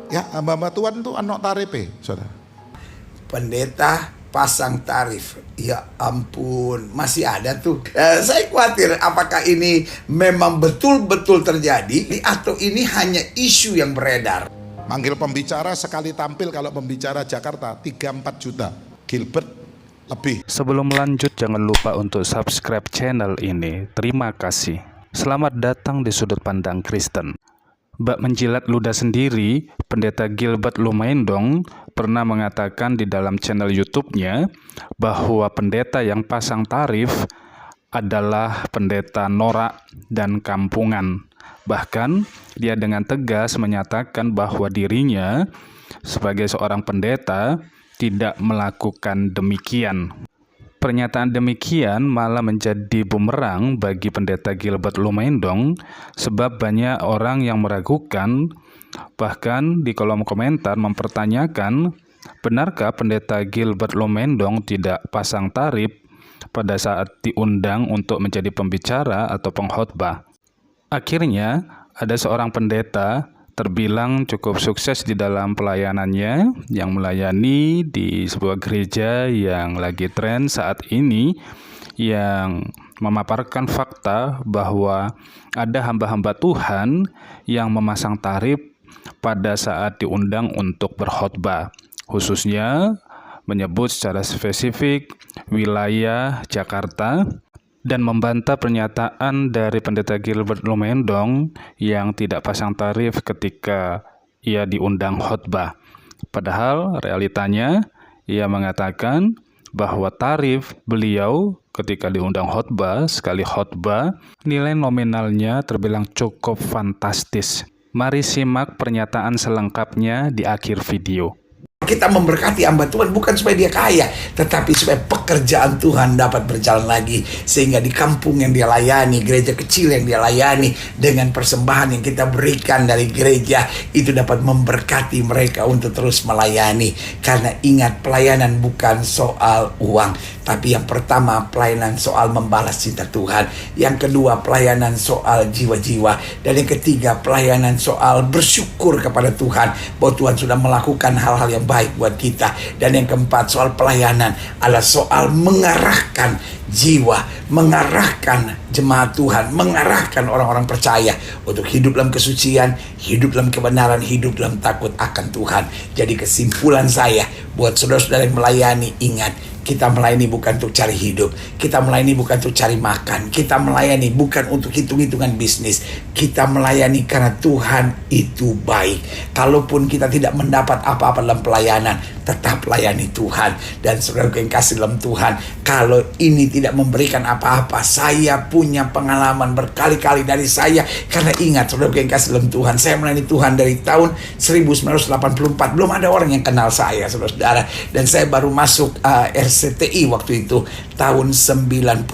Ya, hamba-hamba Tuhan itu anak tarife, saudara. Pendeta pasang tarif, ya ampun, masih ada tuh. Saya khawatir apakah ini memang betul-betul terjadi atau ini hanya isu yang beredar. Manggil pembicara sekali tampil, kalau pembicara Jakarta 3-4 juta. Gilbert lebih. Sebelum lanjut, jangan lupa untuk subscribe channel ini. Terima kasih. Selamat datang di Sudut Pandang Kristen. Bak menjilat ludah sendiri, Pendeta Gilbert Lumendong pernah mengatakan di dalam channel YouTube-nya bahwa pendeta yang pasang tarif adalah pendeta norak dan kampungan. Bahkan dia dengan tegas menyatakan bahwa dirinya sebagai seorang pendeta tidak melakukan demikian. Pernyataan demikian malah menjadi bumerang bagi Pendeta Gilbert Lumendong, sebab banyak orang yang meragukan, bahkan di kolom komentar mempertanyakan, benarkah Pendeta Gilbert Lumendong tidak pasang tarif pada saat diundang untuk menjadi pembicara atau pengkhotbah. Akhirnya, ada seorang pendeta terbilang cukup sukses di dalam pelayanannya, yang melayani di sebuah gereja yang lagi tren saat ini, yang memaparkan fakta bahwa ada hamba-hamba Tuhan yang memasang tarif pada saat diundang untuk berkhotbah, khususnya menyebut secara spesifik wilayah Jakarta, dan membantah pernyataan dari Pendeta Gilbert Lumendong yang tidak pasang tarif ketika ia diundang khotbah. Padahal realitanya ia mengatakan bahwa tarif beliau ketika diundang khotbah, sekali khotbah, nilai nominalnya terbilang cukup fantastis. Mari simak pernyataan selengkapnya di akhir video. Kita memberkati hamba Tuhan bukan supaya dia kaya, tetapi supaya pekerjaan Tuhan dapat berjalan lagi. Sehingga di kampung yang dia layani, gereja kecil yang dia layani, dengan persembahan yang kita berikan dari gereja, itu dapat memberkati mereka untuk terus melayani. Karena ingat, pelayanan bukan soal uang, tapi yang pertama pelayanan soal membalas cinta Tuhan. Yang kedua pelayanan soal jiwa-jiwa. Dan yang ketiga pelayanan soal bersyukur kepada Tuhan bahwa Tuhan sudah melakukan hal-hal yang baik buat kita. Dan yang keempat soal pelayanan adalah soal mengarahkan jiwa, mengarahkan jemaat Tuhan, mengarahkan orang-orang percaya untuk hidup dalam kesucian, hidup dalam kebenaran, hidup dalam takut akan Tuhan. Jadi kesimpulan saya buat saudara-saudara yang melayani, ingat, kita melayani bukan untuk cari hidup, kita melayani bukan untuk cari makan, kita melayani bukan untuk hitung-hitungan bisnis, kita melayani karena Tuhan itu baik. Kalaupun kita tidak mendapat apa-apa dalam pelayanan, tetap layani Tuhan. Dan saudara yang kasih dalam Tuhan, kalau ini tidak memberikan apa-apa, saya punya pengalaman berkali-kali dari saya. Karena ingat, saudara yang kasih dalam Tuhan, saya melayani Tuhan dari tahun 1984, belum ada orang yang kenal saya, saudara-saudara. Dan saya baru masuk RCTI waktu itu tahun 91.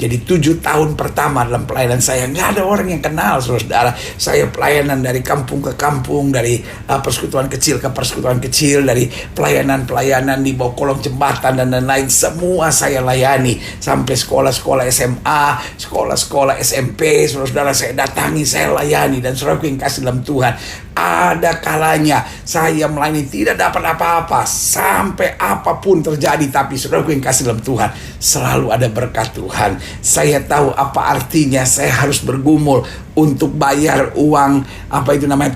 Jadi 7 tahun pertama dalam pelayanan saya, nggak ada orang yang kenal, saudara-saudara. Saya pelayanan dari kampung ke kampung, dari persekutuan kecil ke persekutuan kecil, dari pelayanan-pelayanan di bawah kolong jembatan dan lain-lain, semua saya layani. Sampai sekolah-sekolah SMA, sekolah-sekolah SMP, saudara-saudara saya datangi, saya layani. Dan saudara yang kasih dalam Tuhan, ada kalanya saya melayani tidak dapat apa-apa, sampai apapun terjadi, tapi saudara yang kasih dalam Tuhan, selalu ada berkat Tuhan. Saya tahu apa artinya saya harus bergumul untuk bayar uang,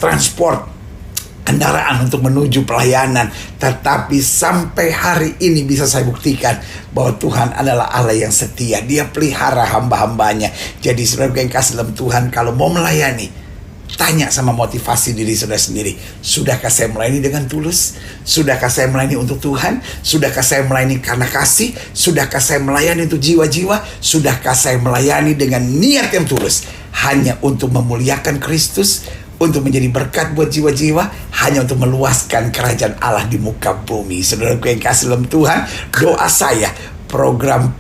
transport kendaraan untuk menuju pelayanan. Tetapi sampai hari ini bisa saya buktikan bahwa Tuhan adalah Allah yang setia. Dia pelihara hamba-hambanya. Jadi saudara yang kasih dalam Tuhan, kalau mau melayani, tanya sama motivasi diri saudara sendiri. Sudahkah saya melayani dengan tulus? Sudahkah saya melayani untuk Tuhan? Sudahkah saya melayani karena kasih? Sudahkah saya melayani untuk jiwa-jiwa? Sudahkah saya melayani dengan niat yang tulus? Hanya untuk memuliakan Kristus, untuk menjadi berkat buat jiwa-jiwa, hanya untuk meluaskan kerajaan Allah di muka bumi. Saudaraku yang kasih dalam Tuhan, doa saya program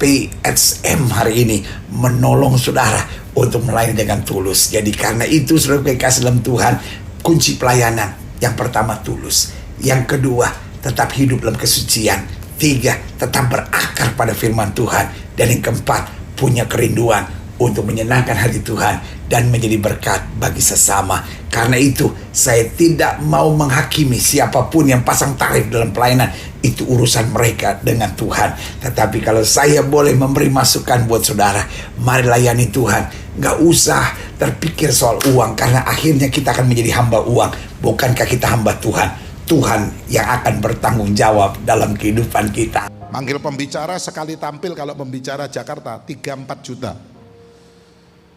PSM hari ini menolong saudara untuk melayani dengan tulus. Jadi karena itu saudaraku yang kasih dalam Tuhan, kunci pelayanan yang pertama tulus, yang kedua tetap hidup dalam kesucian, 3 tetap berakar pada firman Tuhan, dan yang keempat punya kerinduan untuk menyenangkan hati Tuhan dan menjadi berkat bagi sesama. Karena itu saya tidak mau menghakimi siapapun yang pasang tarif dalam pelayanan. Itu urusan mereka dengan Tuhan. Tetapi kalau saya boleh memberi masukan buat saudara, mari layani Tuhan. Gak usah terpikir soal uang, karena akhirnya kita akan menjadi hamba uang. Bukankah kita hamba Tuhan? Tuhan yang akan bertanggung jawab dalam kehidupan kita. Manggil pembicara sekali tampil kalau pembicara Jakarta 3-4 juta.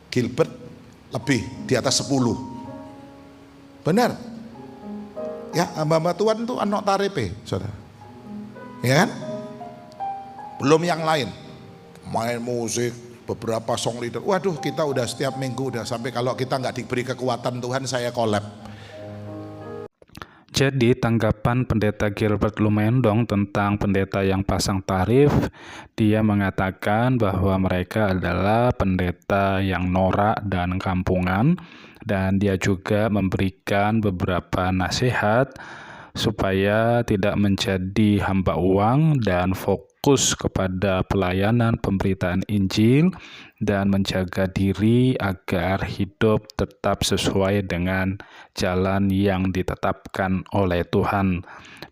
Gilbert lebih di atas 10. Benar. Ya, hamba-hamba Tuhan itu anak tarife, saudara. Ya kan? Belum yang lain. Main musik, beberapa song leader. Waduh, kita udah setiap minggu udah sampai kalau kita nggak diberi kekuatan Tuhan, saya collab. Jadi tanggapan pendeta Gilbert Lumendong tentang pendeta yang pasang tarif, dia mengatakan bahwa mereka adalah pendeta yang norak dan kampungan, dan dia juga memberikan beberapa nasihat supaya tidak menjadi hamba uang dan fokus kepada pelayanan pemberitaan Injil dan menjaga diri agar hidup tetap sesuai dengan jalan yang ditetapkan oleh Tuhan.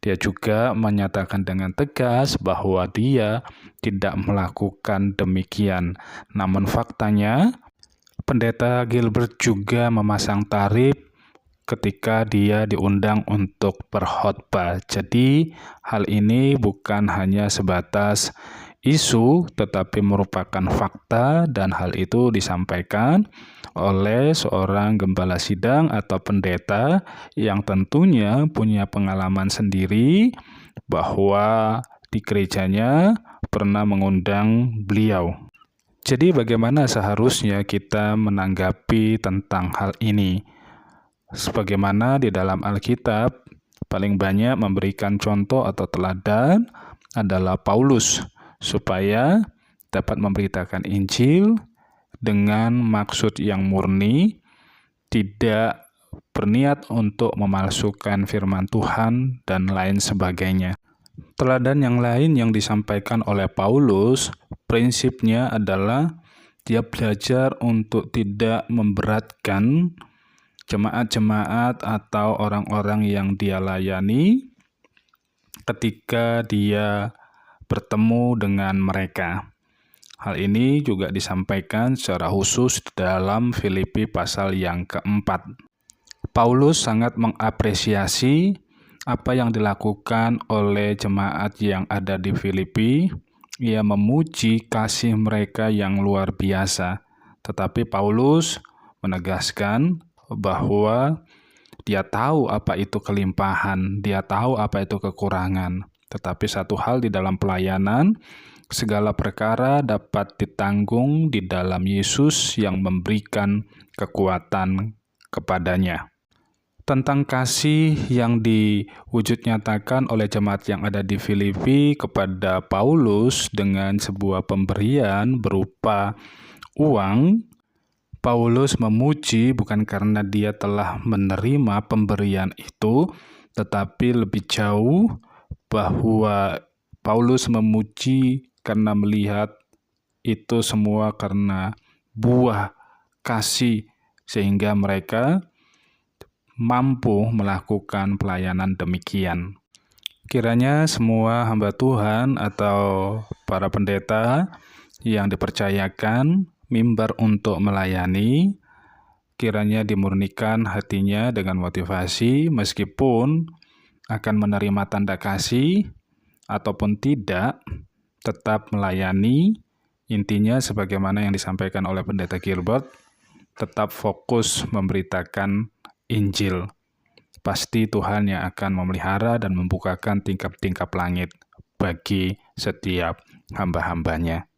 Dia juga menyatakan dengan tegas bahwa dia tidak melakukan demikian. Namun faktanya, pendeta Gilbert juga memasang tarif ketika dia diundang untuk berkhotbah. Jadi hal ini bukan hanya sebatas isu, tetapi merupakan fakta, dan hal itu disampaikan oleh seorang gembala sidang atau pendeta yang tentunya punya pengalaman sendiri bahwa di gerejanya pernah mengundang beliau. Jadi bagaimana seharusnya kita menanggapi tentang hal ini? Sebagaimana di dalam Alkitab, paling banyak memberikan contoh atau teladan adalah Paulus, supaya dapat memberitakan Injil dengan maksud yang murni, tidak berniat untuk memalsukan firman Tuhan, dan lain sebagainya. Teladan yang lain yang disampaikan oleh Paulus, prinsipnya adalah dia belajar untuk tidak memberatkan jemaat-jemaat atau orang-orang yang dia layani ketika dia bertemu dengan mereka. Hal ini juga disampaikan secara khusus dalam Filipi pasal yang keempat. Paulus sangat mengapresiasi apa yang dilakukan oleh jemaat yang ada di Filipi. Ia memuji kasih mereka yang luar biasa. Tetapi Paulus menegaskan bahwa dia tahu apa itu kelimpahan, dia tahu apa itu kekurangan. Tetapi satu hal di dalam pelayanan, segala perkara dapat ditanggung di dalam Yesus yang memberikan kekuatan kepadanya. Tentang kasih yang diwujud nyatakan oleh jemaat yang ada di Filipi kepada Paulus dengan sebuah pemberian berupa uang, Paulus memuji bukan karena dia telah menerima pemberian itu, tetapi lebih jauh bahwa Paulus memuji karena melihat itu semua karena buah kasih, sehingga mereka mampu melakukan pelayanan demikian. Kiranya semua hamba Tuhan atau para pendeta yang dipercayakan mimbar untuk melayani, kiranya dimurnikan hatinya dengan motivasi, meskipun akan menerima tanda kasih ataupun tidak, tetap melayani. Intinya sebagaimana yang disampaikan oleh pendeta Gilbert, tetap fokus memberitakan Injil. Pasti Tuhan yang akan memelihara dan membukakan tingkap-tingkap langit bagi setiap hamba-hambanya.